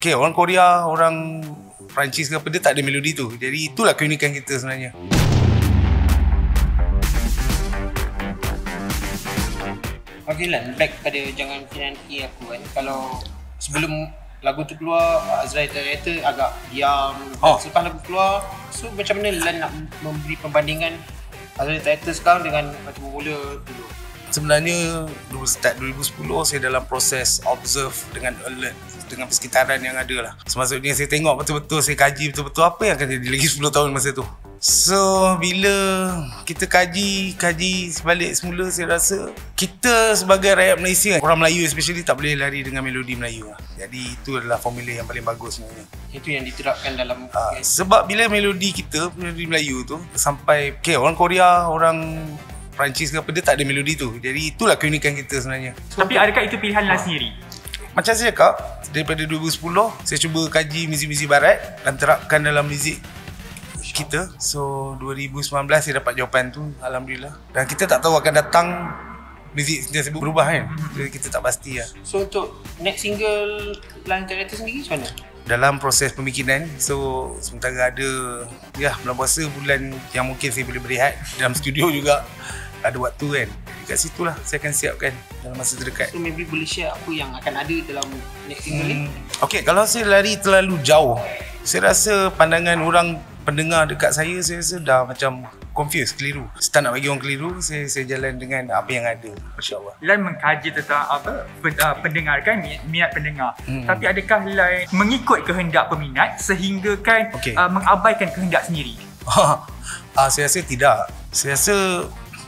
Okay, orang Korea, orang Perancis ke apa, dia tak ada melodi tu. Jadi itulah keunikan kita sebenarnya. Okay lah, back pada Jangan Nanti aku kan. Kalau sebelum lagu tu keluar, Azrael Director agak diam. Selepas lagu keluar, so macam mana Lan nak memberi perbandingan Azrael Director sekarang dengan macam mula dulu? Sebenarnya start 2010 saya dalam proses observe dengan alert dengan persekitaran yang ada lah. Maksudnya saya tengok betul-betul, saya kaji betul-betul apa yang akan jadi lagi 10 tahun masa tu. So bila kita kaji sebalik semula, saya rasa kita sebagai rakyat Malaysia, orang Melayu especially, tak boleh lari dengan melodi Melayu lah. Jadi itu adalah formula yang paling bagus sebenarnya. Itu yang diterapkan dalam sebab bila melodi kita, melodi Melayu tu sampai orang Korea, orang Perancis ke apa, dia tak ada melodi tu. Jadi itulah keunikan kita sebenarnya. Tapi adakah itu pilihan Lan sendiri? Macam saya cakap, daripada 2010 saya cuba kaji muzik-muzik barat dan terapkan dalam muzik kita. So 2019 saya dapat jawapan tu, alhamdulillah. Dan kita tak tahu akan datang muzik tersebut berubah kan. Jadi kita tak pasti lah. So untuk next single Lan Director sendiri macam mana? Dalam proses pemikiran. So sementara ada bulan puasa, bulan yang mungkin saya boleh berehat dalam studio juga, ada waktu kan. Jadi kat situ lah saya akan siapkan dalam masa terdekat. So maybe boleh share apa yang akan ada dalam next single ni? Okay, kalau saya lari terlalu jauh, saya rasa pandangan orang pendengar dekat saya rasa dah macam confused, keliru. Saya tak nak bagi orang keliru, saya jalan dengan apa yang ada, insyaAllah. Lan mengkaji tentang pendengar kan, minat pendengar. Tapi adakah Lan mengikut kehendak peminat sehingga kan mengabaikan kehendak sendiri? Saya rasa tidak. Saya rasa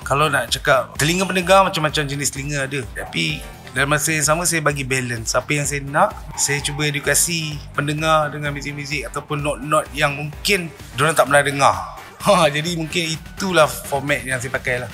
kalau nak cakap telinga pendengar, macam-macam jenis telinga ada. Tapi dalam masa yang sama saya bagi balance. Apa yang saya nak, saya cuba edukasi pendengar dengan muzik-muzik ataupun not-not yang mungkin diorang tak pernah dengar. Jadi mungkin itulah format yang saya pakai lah.